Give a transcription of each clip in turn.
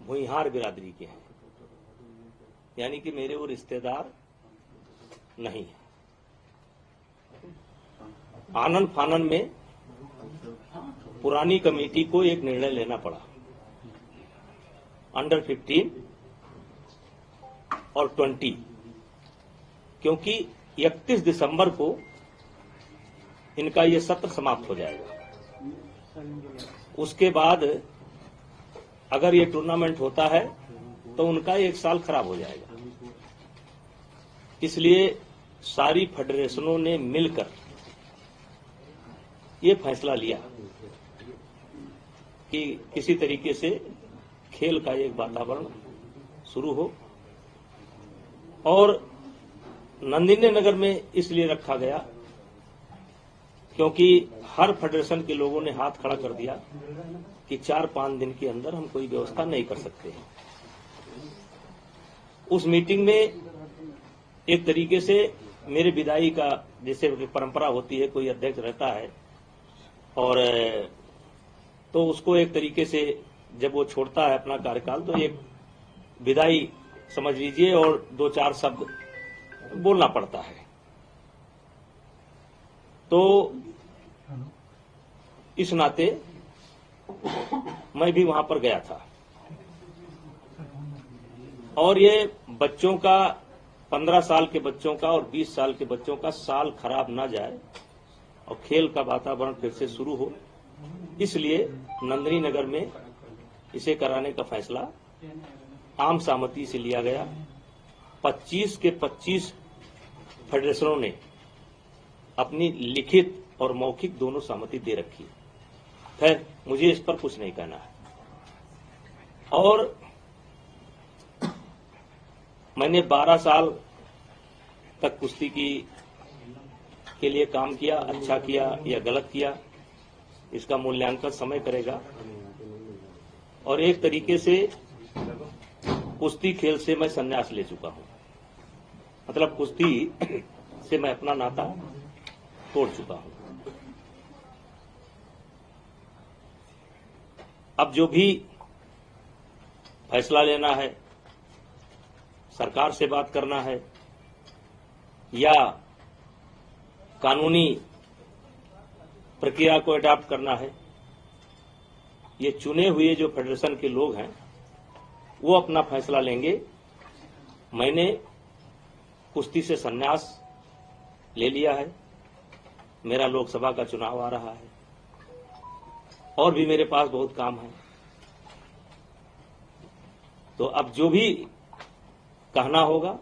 भुइहार बिरादरी के हैं, यानी कि मेरे वो रिश्तेदार नहीं है। आनन फानन में पुरानी कमेटी को एक निर्णय लेना पड़ा, अंडर 15 और 20, क्योंकि 31 दिसंबर को इनका ये सत्र समाप्त हो जाएगा। उसके बाद अगर ये टूर्नामेंट होता है तो उनका 1 साल खराब हो जाएगा। इसलिए सारी फेडरेशनों ने मिलकर ये फैसला लिया कि किसी तरीके से खेल का एक वातावरण शुरू हो, और नंदिनी नगर में इसलिए रखा गया क्योंकि हर फेडरेशन के लोगों ने हाथ खड़ा कर दिया कि 4-5 दिन के अंदर हम कोई व्यवस्था नहीं कर सकते हैं। उस मीटिंग में एक तरीके से मेरे विदाई का, जैसे परंपरा होती है, कोई अध्यक्ष रहता है और तो उसको एक तरीके से जब वो छोड़ता है अपना कार्यकाल तो एक विदाई समझ लीजिए और 2-4 शब्द बोलना पड़ता है। तो इस नाते मैं भी वहां पर गया था, और ये बच्चों का, 15 साल के बच्चों का और 20 साल के बच्चों का साल खराब ना जाए और खेल का वातावरण फिर से शुरू हो, इसलिए नंदिनी नगर में इसे कराने का फैसला आम सहमति से लिया गया। 25 के 25 फेडरेशनों ने अपनी लिखित और मौखिक दोनों सहमति दे रखी। खैर, मुझे इस पर कुछ नहीं कहना है। और मैंने 12 साल तक कुश्ती के लिए काम किया, अच्छा किया या गलत किया, इसका मूल्यांकन समय करेगा। और एक तरीके से कुश्ती खेल से मैं संन्यास ले चुका हूं, मतलब कुश्ती से मैं अपना नाता तोड़ चुका हूं। अब जो भी फैसला लेना है, सरकार से बात करना है या कानूनी प्रक्रिया को अडॉप्ट करना है, ये चुने हुए जो फेडरेशन के लोग हैं वो अपना फैसला लेंगे। मैंने कुश्ती से संन्यास ले लिया है, मेरा लोकसभा का चुनाव आ रहा है और भी मेरे पास बहुत काम है। तो अब जो भी कहना होगा,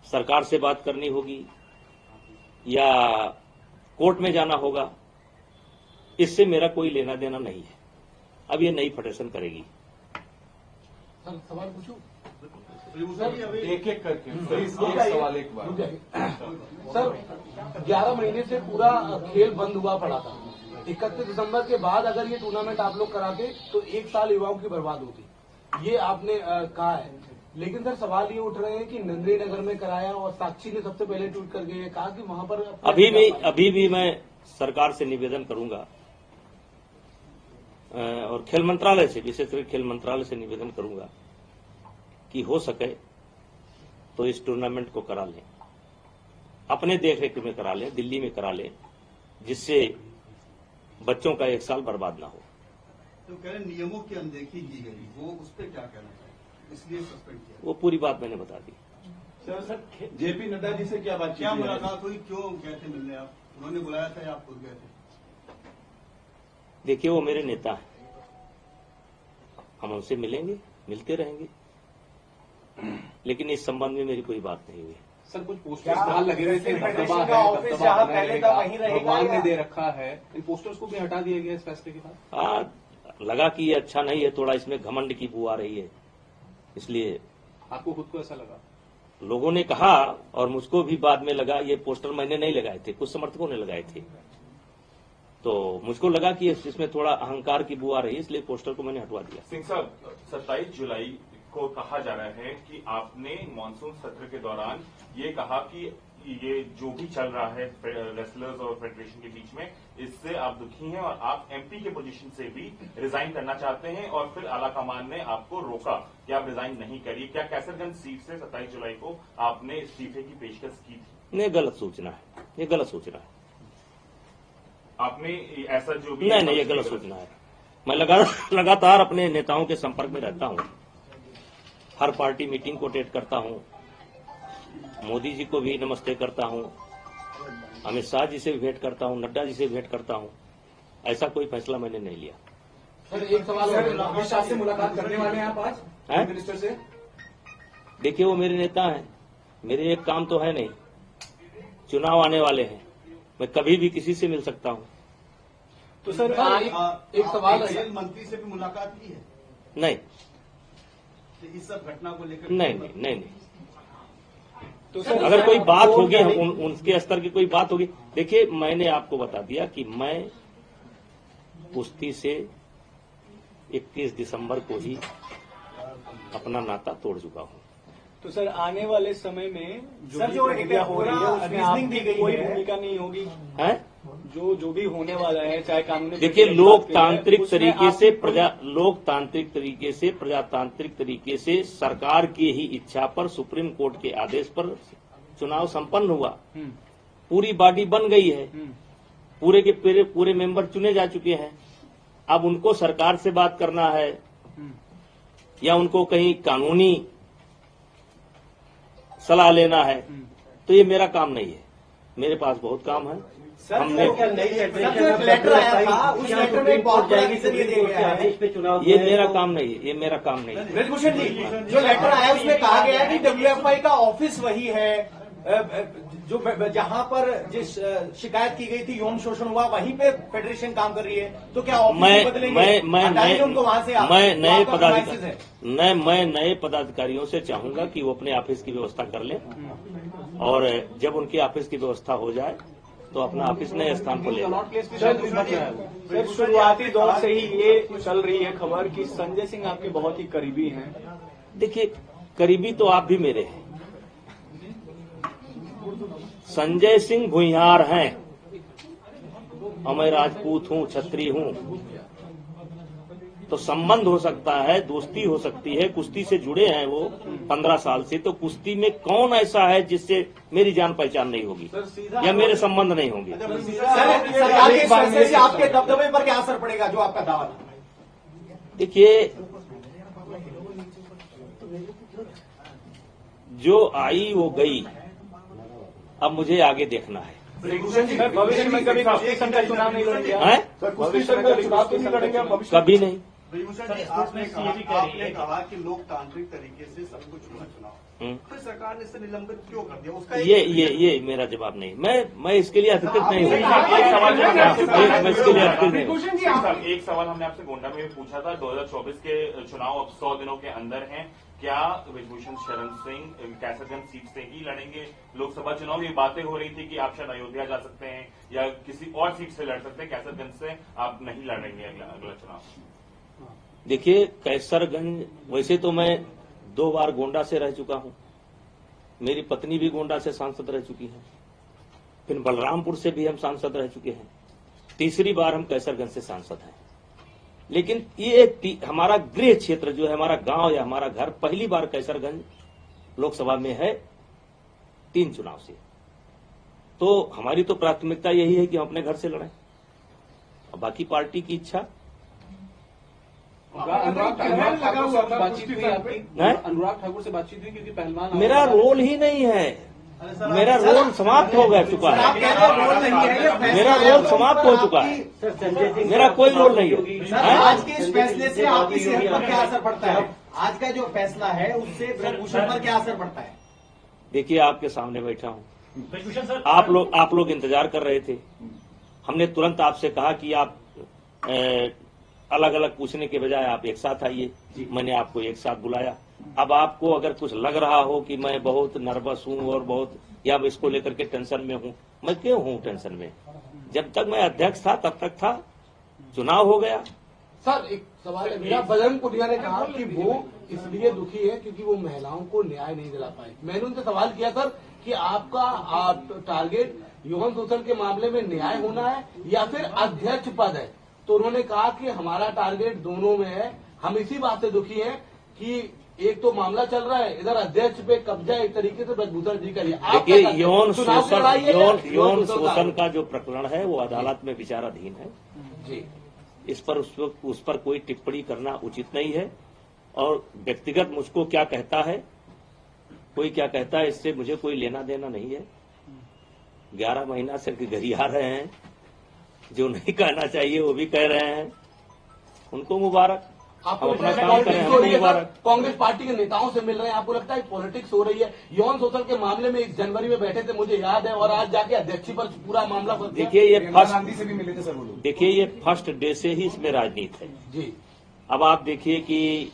सरकार से बात करनी होगी या कोर्ट में जाना होगा, इससे मेरा कोई लेना देना नहीं है। अब ये नई फेडरेशन करेगी। सर, सवाल पूछूं? एक एक करके एक सवाल एक बार। सर, 11 महीने से पूरा खेल बंद हुआ पड़ा था। 31 दिसंबर के बाद अगर ये टूर्नामेंट आप लोग कराते तो 1 साल युवाओं की बर्बाद होती, ये आपने कहा है। लेकिन सर, सवाल ये उठ रहे हैं कि नंदिनी नगर में कराया और साक्षी ने सबसे पहले ट्वीट करके ये कहा कि वहां पर अभी भी मैं सरकार से निवेदन करूंगा और खेल मंत्रालय से, विशेषकर खेल मंत्रालय से निवेदन करूंगा कि हो सके तो इस टूर्नामेंट को करा लें, अपने देखरेख में करा लें, दिल्ली में करा लें, जिससे बच्चों का 1 साल बर्बाद ना हो। तो कह रहे नियमों की अनदेखी की गई, वो उस पर क्या कहना चाहिए, इसलिए सस्पेंड किया? वो पूरी बात मैंने बता दी। सर, जेपी नड्डा जी से क्या बातचीत, क्या मुलाकात हुई, क्यों गए थे मिलने आप? उन्होंने बुलाया था या आप खुद गए थे? देखिए, वो मेरे नेता हैं, हम उनसे मिलेंगे, मिलते रहेंगे, लेकिन इस संबंध में मेरी कोई बात नहीं हुई। सर, कुछ पोस्टर्स बाहर लगे हुए थे, भगवान ने दे रखा है, इन पोस्टर्स को भी हटा दिया गया इस फैसले के बाद? हाँ, लगा कि ये अच्छा नहीं है, थोड़ा इसमें घमंड की बू आ रही है, इसलिए। आपको खुद को ऐसा लगा? लोगों ने कहा और मुझको भी बाद में लगा, ये पोस्टर मैंने नहीं लगाए थे, कुछ समर्थकों ने लगाए थे, तो मुझको लगा कि इसमें थोड़ा अहंकार की बू आ रही है, इसलिए पोस्टर को मैंने हटवा दिया। सिंह साहब, 27 जुलाई को कहा जा रहा है कि आपने मानसून सत्र के दौरान ये कहा कि ये जो भी चल रहा है रेसलर्स और फेडरेशन के बीच में, इससे आप दुखी हैं और आप एमपी के पोजीशन से भी रिजाइन करना चाहते हैं और फिर आलाकमान ने आपको रोका कि आप रिजाइन नहीं करिए। क्या कैसरगंज सीट से 27 जुलाई को आपने इस्तीफे की पेशकश की थी? नहीं, गलत सूचना है, ये गलत सूचना है। आपने ऐसा जो भी नहीं, ये गलत सूचना है। मैं लगातार अपने नेताओं के संपर्क में रहता हूं, हर पार्टी मीटिंग को अटेंड करता हूं, मोदी जी को भी नमस्ते करता हूं, अमित शाह जी से भी भेंट करता हूं, नड्डा जी से भी भेंट करता हूं। ऐसा कोई फैसला मैंने नहीं लिया। सर एक सवाल और, अमित शाह से मुलाकात करने वाले हैं आप आज हैं? मिनिस्टर से? देखिए, वो मेरे नेता हैं, मेरे एक काम तो है नहीं। चुनाव आने वाले हैं, मैं कभी भी किसी से मिल सकता हूं। तो सर एक सवाल है, खेल मंत्री से भी मुलाकात की है? नहीं तो इस सब घटना को लेकर नहीं। तो सर अगर कोई बात होगी, हम उनके स्तर की कोई बात होगी। देखिए, मैंने आपको बता दिया कि मैं कुश्ती से 21 दिसंबर को ही अपना नाता तोड़ चुका हूं। तो सर आने वाले समय में सर, जो प्रक्रिया हो रही है उसमें रीजनिंग दी आपकी गई कोई है। भूमिका नहीं होगी? है जो भी होने वाला है, चाहे कानूनी देखिए, प्रक्रिया लोकतांत्रिक उसमें तरीके आपकी से कोई- प्रजातांत्रिक तरीके से सरकार की ही इच्छा पर, सुप्रीम कोर्ट के आदेश पर चुनाव संपन्न हुआ। पूरी बॉडी बन गई है, पूरे के पूरे मेंबर चुने जा चुके हैं। अब उनको सरकार से बात करना है या उनको कहीं कानूनी सलाह लेना है, तो ये मेरा काम नहीं है। मेरे पास बहुत काम है। हमने लेटर आया था, उस लेटर में बहुत बड़ा रीजन ये दिया गया है पे चुनाव। ये मेरा काम नहीं है, ये मेरा काम नहीं है। ब्रजभूषण जी, जो लेटर आया उसमें कहा गया है कि WFI का ऑफिस वही है जो जहां पर जिस शिकायत की गई थी, यौन शोषण हुआ, वहीं पे फेडरेशन काम कर रही है। तो क्या ऑफिस मैं बदलेंगे? हटाएंगे उनको वहां से? मैं नए पदाधिकारियों से चाहूंगा कि वो अपने ऑफिस की व्यवस्था कर लें और जब उनकी ऑफिस की व्यवस्था हो जाए तो अपना ऑफिस नए स्थान पर ले जाए। सर शुरुआती दौर से ही ये चल रही है खबर कि संजय सिंह आपके बहुत ही करीबी हैं। देखिए, करीबी तो आप भी मेरे हैं। संजय सिंह भुइयार हैं और मैं राजपूत हूं, छत्री हूं, तो संबंध हो सकता है, दोस्ती हो सकती है। कुश्ती से जुड़े हैं वो 15 साल से, तो कुश्ती में कौन ऐसा है जिससे मेरी जान पहचान नहीं होगी या मेरे संबंध नहीं होंगे? सरकार के फैसले से आपके दबदबे पर क्या असर पड़ेगा, जो आपका दावा था? देखिए, जो आई वो गई, अब मुझे आगे देखना है। सर भविष्य में कभी कुश्ती संघ का चुनाव नहीं लड़ेंगे? भविष्य में कभी चुनाव तो नहीं लड़ेंगे भविष्य? कभी नहीं। ब्रजभूषण जी, आपने कहा कि लोकतांत्रिक तरीके से सब कुछ हुआ चुनाव, फिर सरकार ने इसे निलंबित क्यों कर दिया? उसका ये मेरा जवाब नहीं। मैं इसके लिए अधिकृत नहीं हूँ। मैं इसके लिए अधिकृत नहीं हूँ। एक सवाल हमने आपसे गोंडा में भी पूछा था। 2024 के चुनाव अब 100 दिनों के अंदर हैं। क्या ब्रजभूषण शरण सिंह कैसरगंज सीट से ही लड़ेंगे लोकसभा चुनाव? ये बातें हो रही थी कि आप शायद अयोध्या जा सकते हैं या किसी और सीट से लड़ सकते हैं, कैसरगंज से आप नहीं लड़ेंगे अगला चुनाव। देखिए, कैसरगंज, वैसे तो मैं 2 बार गोंडा से रह चुका हूं, मेरी पत्नी भी गोंडा से सांसद रह चुकी है, फिर बलरामपुर से भी हम सांसद रह चुके हैं, तीसरी बार हम कैसरगंज से सांसद हैं। लेकिन ये हमारा गृह क्षेत्र जो है, हमारा गांव या हमारा घर, पहली बार कैसरगंज लोकसभा में है 3 चुनाव से। तो हमारी तो प्राथमिकता यही है कि हम अपने घर से लड़ें, और बाकी पार्टी की इच्छा। अनुराग ठाकुर से बातचीत हुई आपकी? हैं? अनुराग ठाकुर से बातचीत हुई? क्योंकि पहलवान मेरा रोल ही नहीं है, मेरा रोल समाप्त हो गया चुका आप है। कह रहे हो रोल नहीं है, ये फैसला मेरा है रोल समाप्त हो चुका है, मेरा कोई रोल नहीं है। सर, आज के इस फैसले से आपकी सेहत पर क्या असर पड़ता है? आज का जो फैसला है उससे ब्रजभूषण पर क्या असर पड़ता है? देखिए, आपके सामने बैठा हूं, आप लोग इंतजार कर रहे थे। हमने तुरंत आपसे कहा कि आप अलग अलग पूछने के बजाय आप एक साथ आइए। मैंने आपको एक साथ बुलाया। अब आपको अगर कुछ लग रहा हो कि मैं बहुत नर्वस हूं और बहुत या इसको लेकर के टेंशन में हूं, मैं क्यों हूं टेंशन में? जब तक मैं अध्यक्ष था तब तक था, चुनाव हो गया, सर एक सवाल है मेरा। बजरंग पुनिया ने कहा कि वो इसलिए दुखी है क्योंकि वो महिलाओं को न्याय नहीं दिला पाए। मैंने उनसे सवाल किया सर कि आपका टारगेट यौन शोषण के मामले में न्याय होना है या फिर अध्यक्ष पद है, तो उन्होंने कहा कि हमारा टारगेट दोनों में है। हम इसी बात से दुखी हैं कि एक तो मामला चल रहा है, इधर अध्यक्ष पे कब्जा एक तरीके से ब्रजभूषण जी का। देखिए, यौन शोषण का जो प्रकरण है वो अदालत में विचाराधीन है जी। इस पर उस पर कोई टिप्पणी करना उचित नहीं है। और व्यक्तिगत मुझको क्या कहता है, कोई क्या कहता है, इससे मुझे कोई लेना देना नहीं है। 11 महीना से गरिया रहे हैं, जो नहीं कहना चाहिए वो भी कह रहे हैं, उनको मुबारक। आपको अपना काम करें, हमको मुबारक। कांग्रेस पार्टी के नेताओं से मिल रहे हैं, आपको लगता है पॉलिटिक्स हो रही है? यौन शोषण के मामले में 1 जनवरी में बैठे थे, मुझे याद है, और आज जाके अध्यक्ष पर पूरा मामला फंस गया। देखिए, ये गांधी से भी मिले थे सर वो लोग। देखिए, ये फर्स्ट डे से ही इसमें राजनीति है जी। अब आप देखिए कि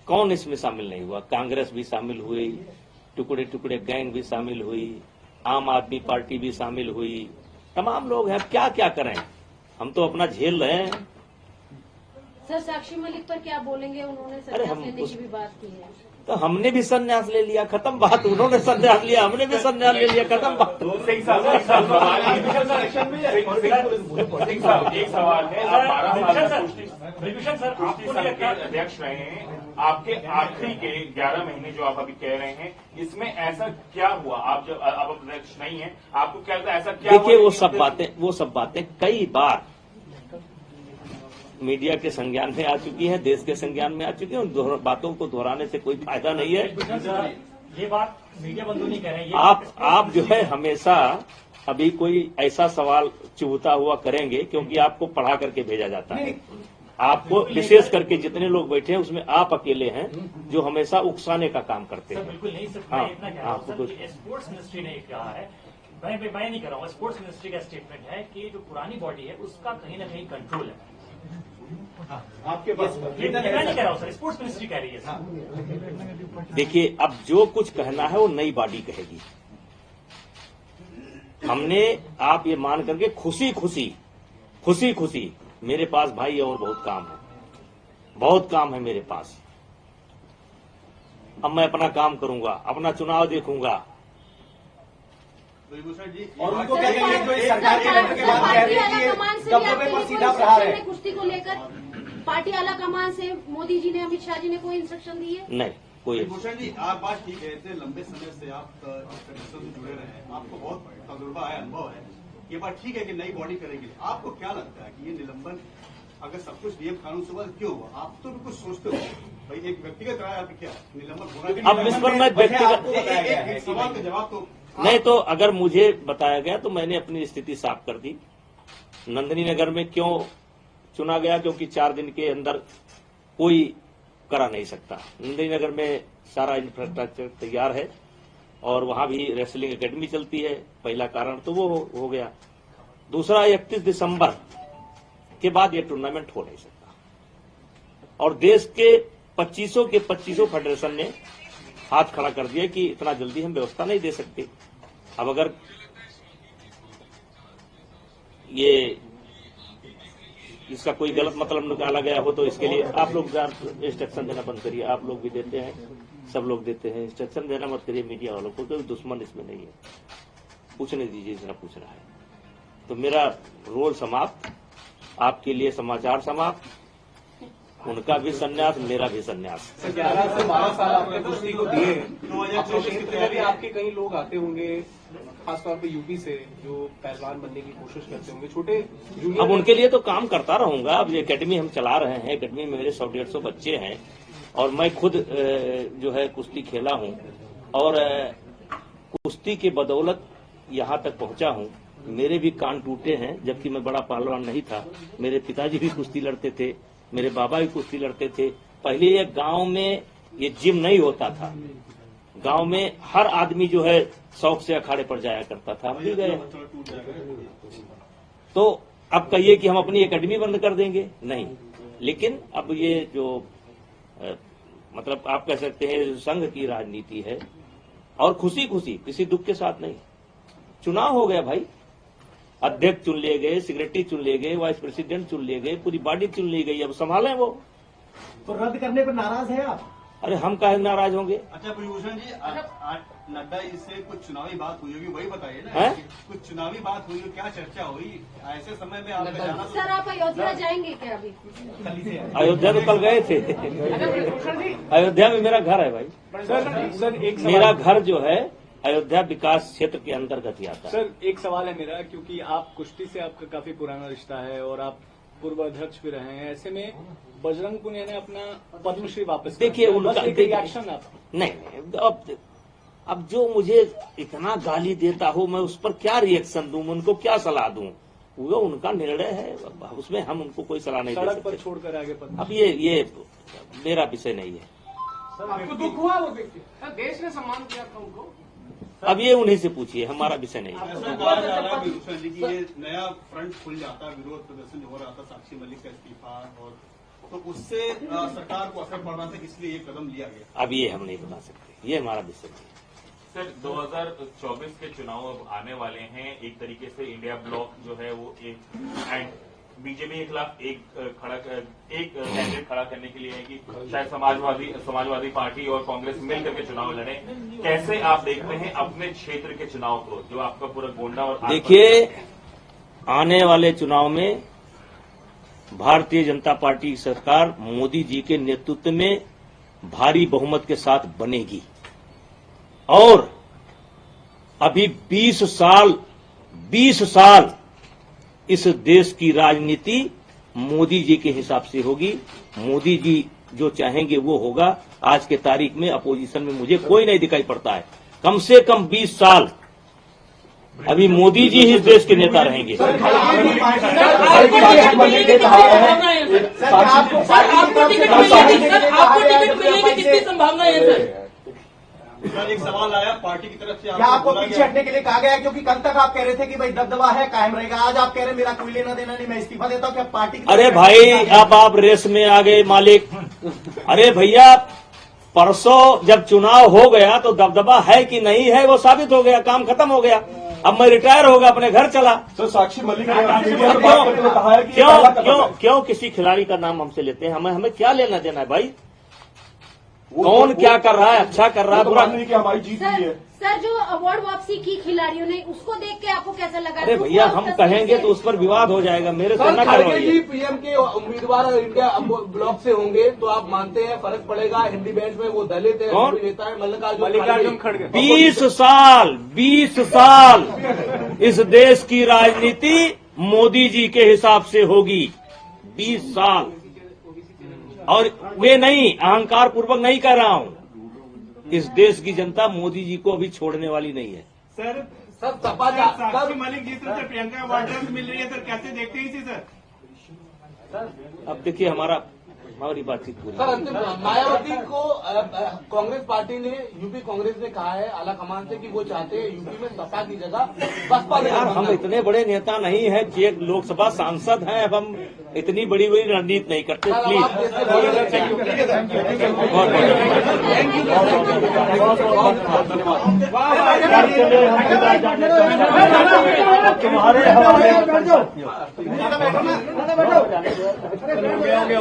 कौन इसमें शामिल नहीं हुआ। कांग्रेस भी शामिल हुई, टुकड़े टुकड़े गैंग भी शामिल हुई, आम आदमी पार्टी भी शामिल हुई, तमाम लोग हैं। क्या क्या करें, हम तो अपना झेल रहे हैं। सर साक्षी मलिक पर क्या बोलेंगे? उन्होंने संन्यास लेने की भी बात की है। तो हमने भी संन्यास ले लिया, खत्म बात। उन्होंने संन्यास लिया, हमने भी संन्यास ले लिया, खत्म बात। एक सवाल है, आप 12 साल कुश्ती के अध्यक्ष रहे हैं, आपके आखिरी के 11 महीने जो आप अभी कह रहे हैं, इसमें ऐसा क्या हुआ? आप जब अब अध्यक्ष नहीं है, आपको क्या लगता है ऐसा क्या? देखिए, वो सब बातें कई बार मीडिया के संज्ञान में आ चुकी है, देश के संज्ञान में आ चुकी है। उन बातों को दोहराने से कोई फायदा नहीं है। ये बात मीडिया बंधु नहीं कह रहे हैं। आप जो है हमेशा अभी कोई ऐसा सवाल चुभता हुआ करेंगे, क्योंकि आपको पढ़ा करके भेजा जाता है। आपको विशेष करके जितने लोग बैठे हैं उसमें आप अकेले हैं जो हमेशा उकसाने का काम करते हैं। बिल्कुल नहीं सर, हाँ, मैं इतना कह रहा हूँ सर कि स्पोर्ट्स मिनिस्ट्री ने कहा है, मैं नहीं कर रहा हूँ, स्पोर्ट्स मिनिस्ट्री का स्टेटमेंट है कि जो पुरानी बॉडी है उसका कहीं ना कहीं कंट्रोल है आपके पास। मैं नहीं कह रहा हूँ सर, स्पोर्ट्स मिनिस्ट्री कह रही है सर। देखिए, अब जो कुछ कहना है वो नई बॉडी कहेगी। हमने आप ये मान करके खुशी खुशी मेरे पास भाई और बहुत काम है मेरे पास। अब मैं अपना काम करूंगा, अपना चुनाव देखूंगा। और उनको क्या कहेंगे जो इस सरकार के लेटर के बाद कह रही है कि ये दबदबे पर सीधा प्रहार है? कुश्ती को लेकर पार्टी आला कमान से मोदी जी ने, अमित शाह जी ने कोई इंस्ट्रक्शन दी है? नहीं, कोई। भूषण जी, आप बात ठीक है, इतने लंबे समय से आप फेडरेशन से जुड़े रहे हैं, आपको बहुत तजुर्बा है, अनुभव है। ये बात ठीक है कि नई बॉडी करेगी। आपको क्या लगता है कि ये निलंबन अगर सब कुछ नियम कानून से क्यों हुआ? आप तो कुछ सोचते हो भाई, एक व्यक्तिगत राय आपकी क्या निलंबन होना? अब इस पर मैं व्यक्तिगत सवाल का जवाब तो नहीं, तो अगर मुझे बताया गया तो मैंने अपनी स्थिति साफ कर दी। नंदिनी नगर में क्यों चुना गया? क्योंकि 4 दिन के अंदर कोई करा नहीं सकता। नंदिनी नगर में सारा इंफ्रास्ट्रक्चर तैयार है और वहां भी रेसलिंग एकेडमी चलती है। पहला कारण तो वो हो गया। दूसरा, 31 दिसंबर के बाद ये टूर्नामेंट हो नहीं सकता। और देश के 25 फेडरेशन ने हाथ खड़ा कर दिया कि इतना जल्दी हम व्यवस्था नहीं दे सकते। अब अगर ये इसका कोई गलत मतलब निकाला गया हो तो इसके लिए आप लोग इंस्ट्रक्शन देना बंद करिए। आप लोग भी देते हैं, सब लोग देते हैं, इंस्ट्रक्शन देना मत करिए मीडिया वालों को। कोई दुश्मन इसमें नहीं है, पूछने दीजिए जितना पूछ रहा है। तो मेरा रोल समाप्त, आपके लिए समाचार समाप्त। उनका भी संन्यास, मेरा भी संन्यास। 11 से 12 साल आपने कुश्ती को दिए, अपने क्षेत्र में भी आपके कई लोग आते होंगे, खासतौर पे यूपी से, जो पहलवान बनने की कोशिश करते होंगे, छोटे जूनियर। अब उनके लिए तो काम करता रहूंगा। अब ये एकेडमी हम चला रहे हैं, एकेडमी में मेरे 100-150 बच्चे हैं और मैं खुद जो है कुश्ती खेला हूं और कुश्ती के बदौलत यहां तक पहुंचा हूं। मेरे भी कान टूटे हैं, जबकि मैं बड़ा पहलवान नहीं था। मेरे पिताजी भी कुश्ती लड़ते थे, मेरे बाबा भी कुश्ती लड़ते थे। पहले ये गांव में ये जिम नहीं होता था, गांव में हर आदमी जो है शौक से अखाड़े पर जाया करता था। हम भी गए। तो अब कहिए कि हम अपनी एकेडमी बंद कर देंगे? नहीं, लेकिन अब ये जो मतलब आप कह सकते हैं संघ की राजनीति है और खुशी किसी दुख के साथ नहीं। चुनाव हो गया भाई, अध्यक्ष चुन लिए गए, सेक्रेटरी चुन लिए गए, वाइस प्रेसिडेंट चुन लिए गए, पूरी बॉडी चुन ली गई, अब संभालें वो। तो रद्द करने पर नाराज है आप? अरे हम काहे नाराज होंगे? अच्छा ब्रिजभूषण जी, नड्डा इससे कुछ चुनावी बात हुई होगी, वही बताइए ना। है? कुछ चुनावी बात हुई, क्या चर्चा हुई ऐसे समय में आपका जाना? सर आप अयोध्या जाएंगे क्या अभी? अयोध्या तो कल गए थे। अयोध्या में मेरा घर है भाई। सर एक मेरा घर जो है अयोध्या विकास क्षेत्र के अंतर्गत ही आता है। सर एक सवाल है मेरा, क्योंकि आप कुश्ती से आपका काफी पुराना रिश्ता है और आप पूर्व अध्यक्ष भी रहे हैं, ऐसे में बजरंग पुनिया ने अपना पद्मश्री वापस कर देखिए दिया। उनका बस एक रिएक्शन आप। नहीं, अब जो मुझे इतना गाली देता हो मैं उस पर क्या रिएक्शन दूं, उनको क्या सलाह दूं? वो उनका निर्णय है, उसमें हम उनको कोई सलाह नहीं दे सड़क पर सकते। छोड़कर आगे पद्मश्री। अब ये मेरा विषय नहीं है। आपको दुख हुआ वो देख के? देश ने सम्मान किया था उनको। अब ये उन्हीं से पूछिए, हमारा विषय नहीं है। ऐसा कहा जा रहा है ब्रिजभूषण जी कि ये नया फ्रंट खुल जाता, विरोध प्रदर्शन हो रहा था साक्षी मलिक का इस्तीफा, और तो उससे सरकार को असर पड़ रहा था, इसलिए ये कदम लिया गया। अब ये हम नहीं बता सकते, ये हमारा विषय नहीं है। सर 2024 के चुनाव अब आने वाले हैं, एक तरीके से इंडिया ब्लॉक जो है वो एक बीजेपी के खिलाफ एक कैंडिडेट खड़ा करने के लिए है कि शायद समाजवादी पार्टी और कांग्रेस मिलकर के चुनाव लड़े। कैसे आप देखते हैं अपने क्षेत्र के चुनाव को, जो आपका पूरा गोंडा और देखिए आने वाले चुनाव में भारतीय जनता पार्टी की सरकार मोदी जी के नेतृत्व में भारी बहुमत के साथ बनेगी और अभी 20 साल इस देश की राजनीति मोदी जी के हिसाब से होगी। मोदी जी जो चाहेंगे वो होगा। आज के तारीख में अपोजिशन में मुझे कोई नहीं दिखाई पड़ता है। कम से कम 20 साल अभी मोदी जी ही इस देश के नेता रहेंगे। सर एक सवाल आया पार्टी की तरफ से, क्या आपको पीछे हटने के लिए कहा गया है? क्योंकि कल तक आप कह रहे थे कि भाई दबदबा है, कायम रहेगा। आज आप कह रहे हैं मेरा कोई लेना देना नहीं, मैं इस्तीफा देता हूं। क्या पार्टी की अरे भाई अब आप रेस में आ गए मालिक। अरे भैया परसों जब चुनाव हो गया तो दबदबा है कि नहीं है वो साबित हो गया, काम खत्म हो गया। अब मैं रिटायर होगा, अपने घर चला। सर साक्षी मलिक ने मीडिया में बात करते हुए कहा है कि क्यों किसी खिलाड़ी का नाम हमसे लेते हैं? हमें क्या लेना देना है भाई? कौन क्या कर रहा है, अच्छा कर रहा है, बुरा नहीं कि हमारी जीत हुई है। सर जो अवार्ड वापसी की खिलाड़ियों ने, उसको देख के आपको कैसा लगा? अरे भैया हम कहेंगे तो उस पर विवाद हो जाएगा, मेरे से न खड़गे करवाइए। जी पीएम के उम्मीदवार इंडिया ब्लॉक से होंगे, तो आप मानते हैं फर्क पड़ेगा? हिंदी बेंच में वो दलित है, कौन? नेता है मल्लिकार्जुन खड़गे। 20 साल इस देश की राजनीति मोदी जी के हिसाब से होगी। 20 साल। और वे नहीं, अहंकार पूर्वक नहीं कह रहा हूं। इस देश की जनता मोदी जी को अभी छोड़ने वाली नहीं है। सर सपा साक्षी मलिक जी से प्रियंका वाड्रा से मिल रही है सर, कैसे देखते हैं इसे सर? अब देखिए हमारी बातचीत पूरी। सर अंतिम मायावती को कांग्रेस पार्टी ने, यूपी कांग्रेस ने कहा है आला कमान से कि वो चाहते हैं यूपी में सपा की जगह बसपा। यार हम इतने बड़े नेता नहीं है कि एक लोकसभा सांसद हैं, अब हम इतनी बड़ी रणनीति नहीं करते। प्लीज तुम्हारे